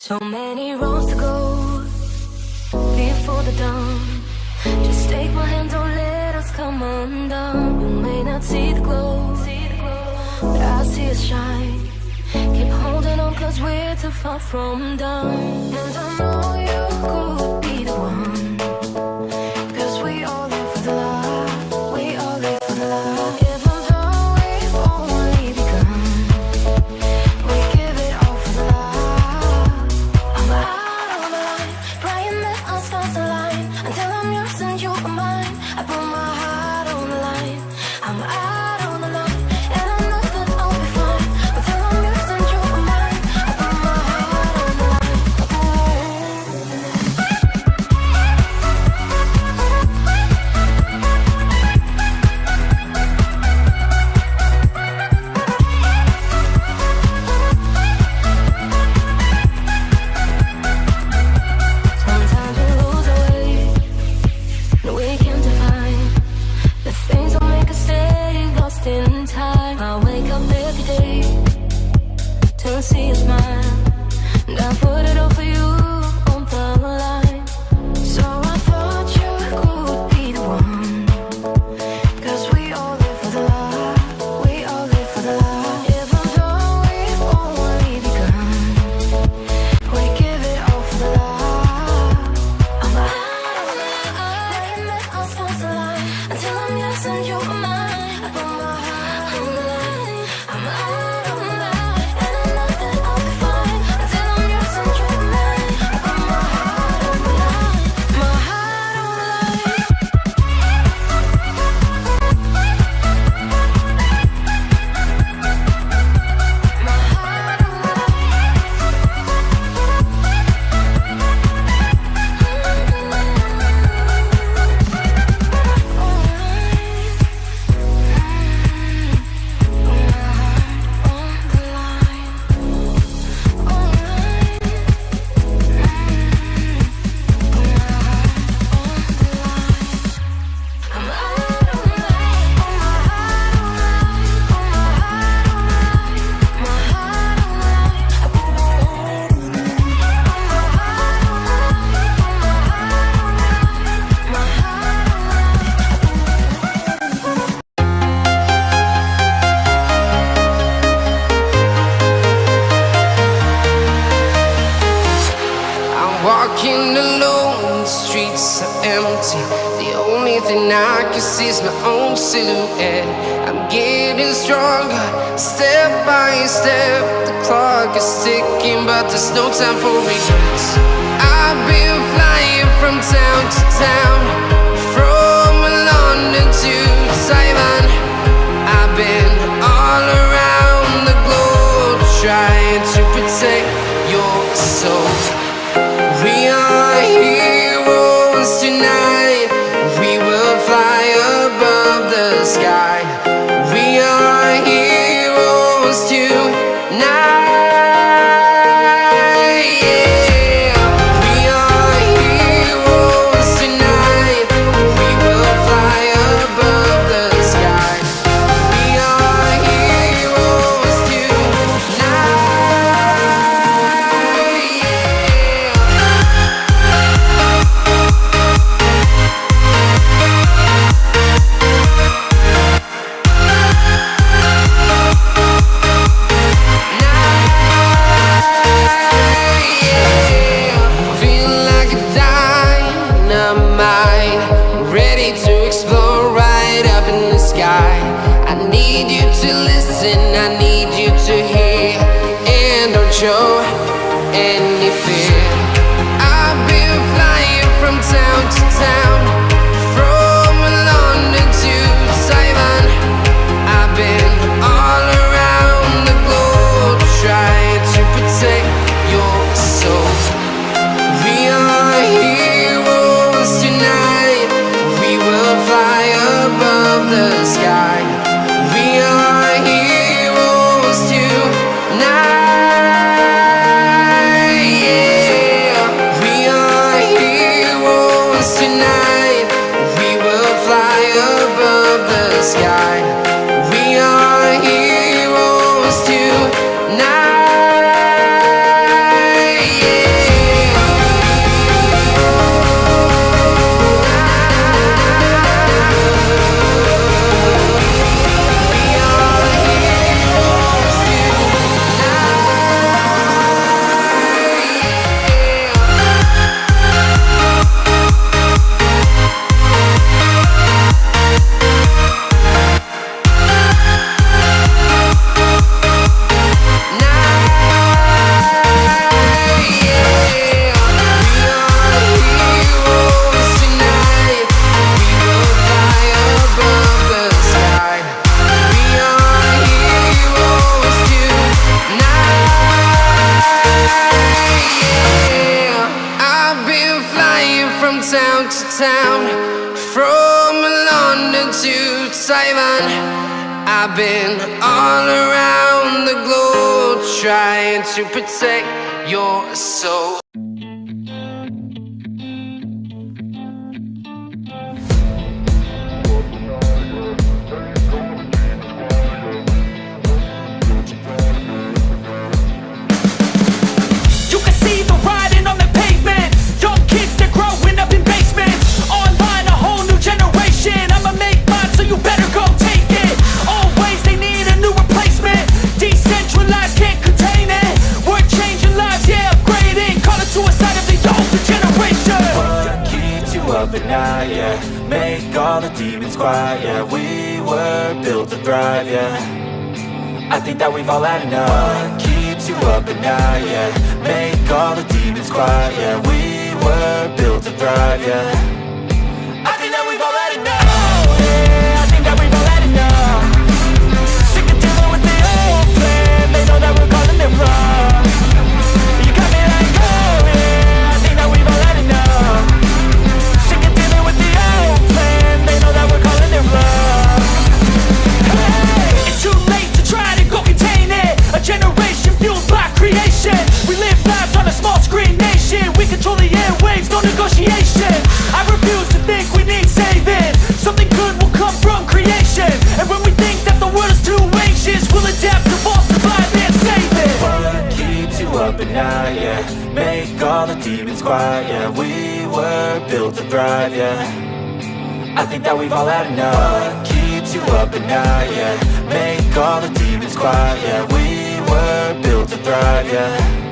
So many roads to go before the dawn. Just take my hand, don't let us come undone. You may not see the glow, but I see it shine. Keep holding on, cause we're too far from done. And I know you could be the one, cause we all live for the love. We all live for the love. Even though we've only begun, we give it all for the love. I'm out on the line, praying that our stars align. Until I'm yours and you are mine, I put my heart on the line. I'm out on the line, and I know that I'll be fine. Until I'm yours and you are mine, I put my heart on the line. Sometimes we lose our way, and we can't define the things that make us stay lost in time. I wake up every day to see a smile, and I put it all for you on the line. So I thought you could be the one, cause we all live for the love. We all live for the love. Even though we've only begun, we give it all for the love. I'm out on the line, praying that our stars align. Until I'm yours and you are mine, I put my heart on the line. I'm out on the line, and I know that I'll be fine. Until I'm yours and you are mine, I put my heart on the line. My heart on the line. My heart on the I'm walking alone, the streets are empty. The only thing I can see is my own silhouette. I'm getting stronger, step by step. The clock is ticking, but there's no time for regrets. I've been flying from town to town, from London to Taiwan. I've been all around the globe, trying to protect your soul. We are heroes tonight. We will fly above the sky. We are heroes tonight. Yeah. We are heroes tonight. We will fly above the sky. We are heroes tonight. Yeah. Feel like a dynamite, ready to explode right up in the sky. I need you to listen, I need you to hear, and don't show any fear. I've been flying from town to town, from London to Taiwan. I've been all around the globe, trying to protect your soul. We are heroes tonight. We will fly above the sky. We are heroes tonight. Yeah. We are heroes tonight. yeah. I've been flying from town to town, from London to Taiwan. I've been all around the globe trying to protect your soul. You can see the writing on the pavement. Young kids, they're growing up in basements. Online, a whole new generation. I'ma make mine, so you better go take it. Always, they need a new replacement. Decentralized, can't contain it. We're changing lives, yeah, upgrading. Call it suicide of the older generation. What keeps you up at night, yeah? Make all the demons quiet, yeah. We were built to thrive, yeah. I think that we've all had enough. What keeps you up at night, yeah? Make all the demons quiet, yeah. We were built to thrive, yeah. I think that we've all had enough. Yeah, I think that we've all had enough. Sick of dealing with the old plan. They know that we're calling it wrong. You got me like, oh yeah, I think that we've all had enough. Sick of dealing with the old plan. They know that we're calling it wrong. Hey, it's too late to try to go contain it. A generation fueled by creation. We live lives on a small screen nation. We control the airwaves, no negotiation. I refuse to think we need saving. Something good will come from creation. And when we think that the world is too anxious, we'll adapt, evolve, survive, and save it. What keeps you up at night, yeah? Make all the demons quiet, yeah. We were built to thrive, yeah. I think that we've all had enough. What keeps you up at night, yeah? Make all the demons quiet, yeah. We were built to thrive, yeah.